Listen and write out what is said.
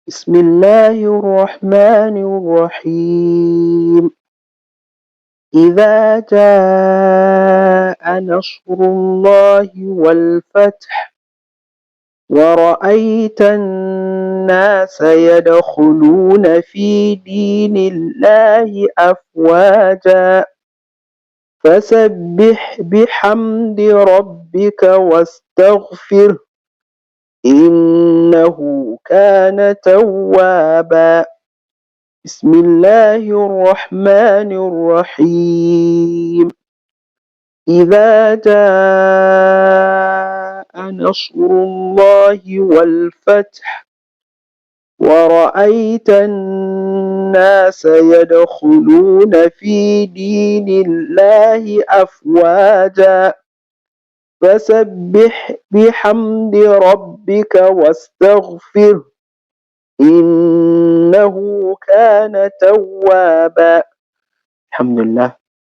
بسم الله الرحمن الرحيم. إذا جاء نصر الله والفتح ورأيت الناس يدخلون في دين الله أفواجا فسبح بحمد ربك واستغفره إنه كان توابا. بسم الله الرحمن الرحيم. إذا جاء نصر الله والفتح ورأيت الناس يدخلون في دين الله أفواجا فسبح بحمد ربك واستغفره إنه كان توابا. الحمد لله.